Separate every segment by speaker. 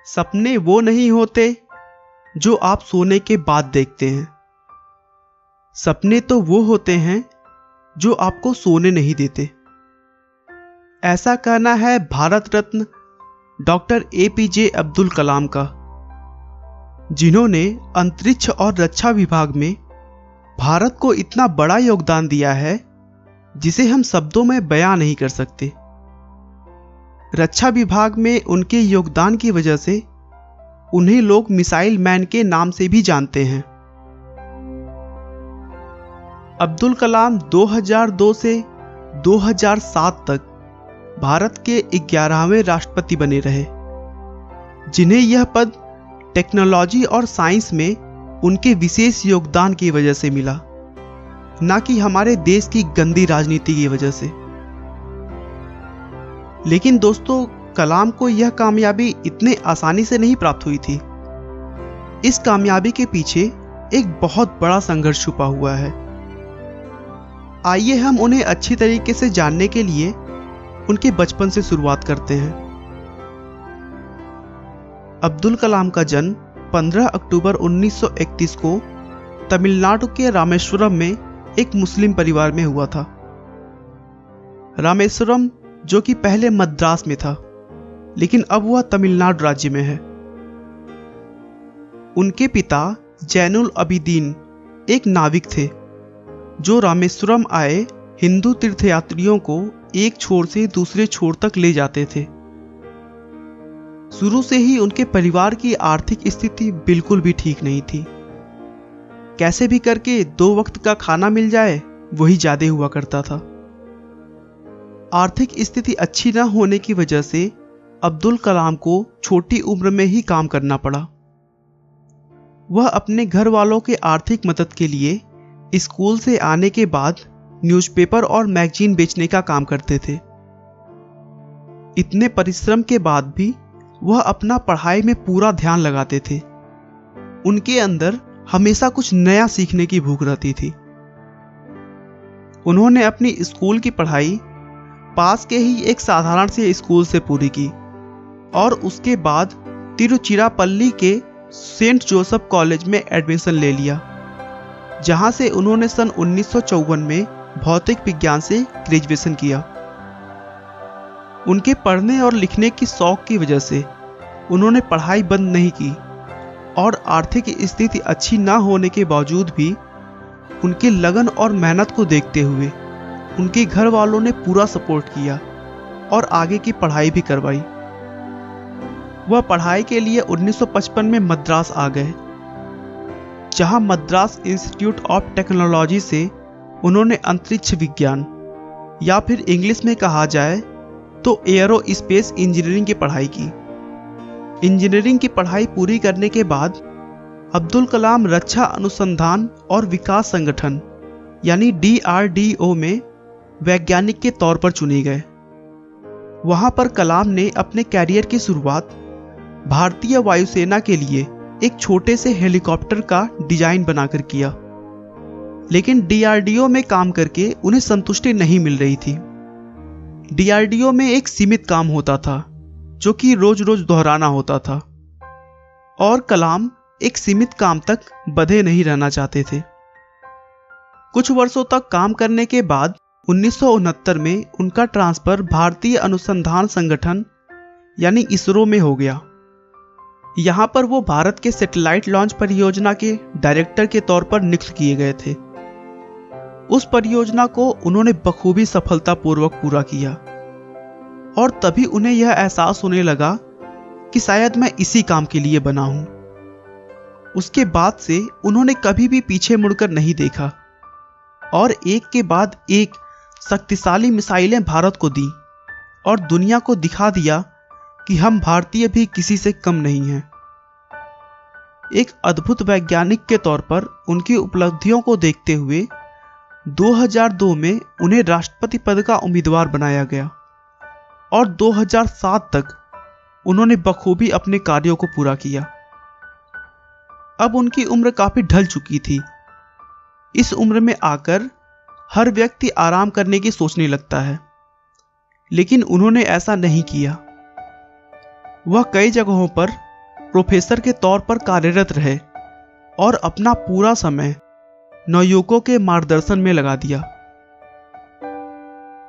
Speaker 1: सपने वो नहीं होते जो आप सोने के बाद देखते हैं। सपने तो वो होते हैं जो आपको सोने नहीं देते। ऐसा कहना है भारत रत्न डॉक्टर APJ अब्दुल कलाम का, जिन्होंने अंतरिक्ष और रक्षा विभाग में भारत को इतना बड़ा योगदान दिया है जिसे हम शब्दों में बयां नहीं कर सकते। रक्षा विभाग में उनके योगदान की वजह से उन्हें लोग मिसाइल मैन के नाम से भी जानते हैं। अब्दुल कलाम 2002 से 2007 तक भारत के 11वें राष्ट्रपति बने रहे, जिन्हें यह पद टेक्नोलॉजी और साइंस में उनके विशेष योगदान की वजह से मिला, न कि हमारे देश की गंदी राजनीति की वजह से। लेकिन दोस्तों, कलाम को यह कामयाबी इतने आसानी से नहीं प्राप्त हुई थी। इस कामयाबी के पीछे एक बहुत बड़ा संघर्ष छुपा हुआ है। आइए हम उन्हें अच्छी तरीके से जानने के लिए उनके बचपन से शुरुआत करते हैं। अब्दुल कलाम का जन्म 15 अक्टूबर 1931 को तमिलनाडु के रामेश्वरम में एक मुस्लिम परिवार में हुआ था। रामेश्वरम जो कि पहले मद्रास में था, लेकिन अब वह तमिलनाडु राज्य में है। उनके पिता जैनुल अबिदीन एक नाविक थे जो रामेश्वरम आए हिंदू तीर्थयात्रियों को एक छोर से दूसरे छोर तक ले जाते थे। शुरू से ही उनके परिवार की आर्थिक स्थिति बिल्कुल भी ठीक नहीं थी। कैसे भी करके 2 वक्त का खाना मिल जाए वही ज्यादा हुआ करता था। आर्थिक स्थिति अच्छी न होने की वजह से अब्दुल कलाम को छोटी उम्र में ही काम करना पड़ा। वह अपने घर वालों के आर्थिक मदद के लिए स्कूल से आने के बाद न्यूज़पेपर और मैगजीन बेचने का काम करते थे। इतने परिश्रम के बाद भी वह अपना पढ़ाई में पूरा ध्यान लगाते थे। उनके अंदर हमेशा कुछ नया सीखने की भूख रहती थी। उन्होंने अपनी स्कूल की पढ़ाई पास के ही एक साधारण से स्कूल से पूरी की और उसके बाद तिरुचिरापल्ली के सेंट जोसेफ कॉलेज में एडमिशन ले लिया, जहां से उन्होंने सन 1954 में भौतिक विज्ञान से ग्रेजुएशन किया। उनके पढ़ने और लिखने की शौक की वजह से उन्होंने पढ़ाई बंद नहीं की और आर्थिक स्थिति अच्छी ना होने के बावजूद भी उनकी लगन और मेहनत को देखते हुए उनके घर वालों ने पूरा सपोर्ट किया और आगे की पढ़ाई भी करवाई। वह पढ़ाई के लिए 1955 में मद्रास आ गए, जहां मद्रास इंस्टीट्यूट ऑफ टेक्नोलॉजी से उन्होंने अंतरिक्ष विज्ञान या फिर इंग्लिश में कहा जाए तो एयरोस्पेस इंजीनियरिंग की पढ़ाई की। इंजीनियरिंग की पढ़ाई पूरी करने के बाद अब्दुल कलाम रक्षा अनुसंधान और विकास संगठन यानी DRDO में वैज्ञानिक के तौर पर चुने गए। वहां पर कलाम ने अपने कैरियर की शुरुआत भारतीय वायुसेना के लिए एक छोटे से हेलीकॉप्टर का डिजाइन बनाकर किया, लेकिन DRDO में काम करके उन्हें संतुष्टि नहीं मिल रही थी। DRDO में एक सीमित काम होता था जो कि रोज रोज दोहराना होता था और कलाम एक सीमित काम तक बंधे नहीं रहना चाहते थे। कुछ वर्षों तक काम करने के बाद 1969 में उनका ट्रांसफर भारतीय अनुसंधान संगठन यानी इसरो में हो गया। यहां पर वो भारत के सैटेलाइट लॉन्च परियोजना के डायरेक्टर के तौर पर नियुक्त किए गए थे। उस परियोजना को उन्होंने बखूबी सफलतापूर्वक पूरा किया और तभी उन्हें यह एहसास होने लगा कि शायद मैं इसी काम के लिए बना हूं। उसके बाद से उन्होंने कभी भी पीछे मुड़कर नहीं देखा और एक के बाद एक शक्तिशाली मिसाइलें भारत को दी और दुनिया को दिखा दिया कि हम भारतीय भी किसी से कम नहीं हैं। एक अद्भुत वैज्ञानिक के तौर पर उनकी उपलब्धियों को देखते हुए 2002 में उन्हें राष्ट्रपति पद का उम्मीदवार बनाया गया और 2007 तक उन्होंने बखूबी अपने कार्यों को पूरा किया। अब उनकी उम्र काफी ढल चुकी थी। इस उम्र में आकर हर व्यक्ति आराम करने की सोचने लगता है, लेकिन उन्होंने ऐसा नहीं किया। वह कई जगहों पर प्रोफेसर के तौर पर कार्यरत रहे और अपना पूरा समय नवयुवकों के मार्गदर्शन में लगा दिया।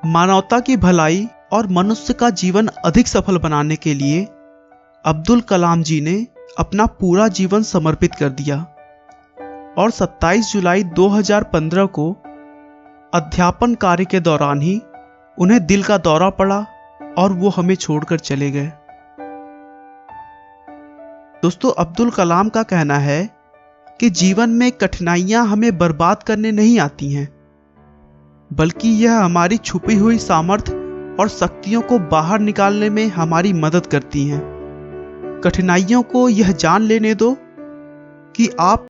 Speaker 1: मानवता की भलाई और मनुष्य का जीवन अधिक सफल बनाने के लिए अब्दुल कलाम जी ने अपना पूरा जीवन समर्पित कर दिया और 27 जुलाई 2015 को अध्यापन कार्य के दौरान ही उन्हें दिल का दौरा पड़ा और वो हमें छोड़कर चले गए। दोस्तों, अब्दुल कलाम का कहना है कि जीवन में कठिनाइयां हमें बर्बाद करने नहीं आती हैं, बल्कि यह हमारी छुपी हुई सामर्थ्य और शक्तियों को बाहर निकालने में हमारी मदद करती हैं। कठिनाइयों को यह जान लेने दो कि आप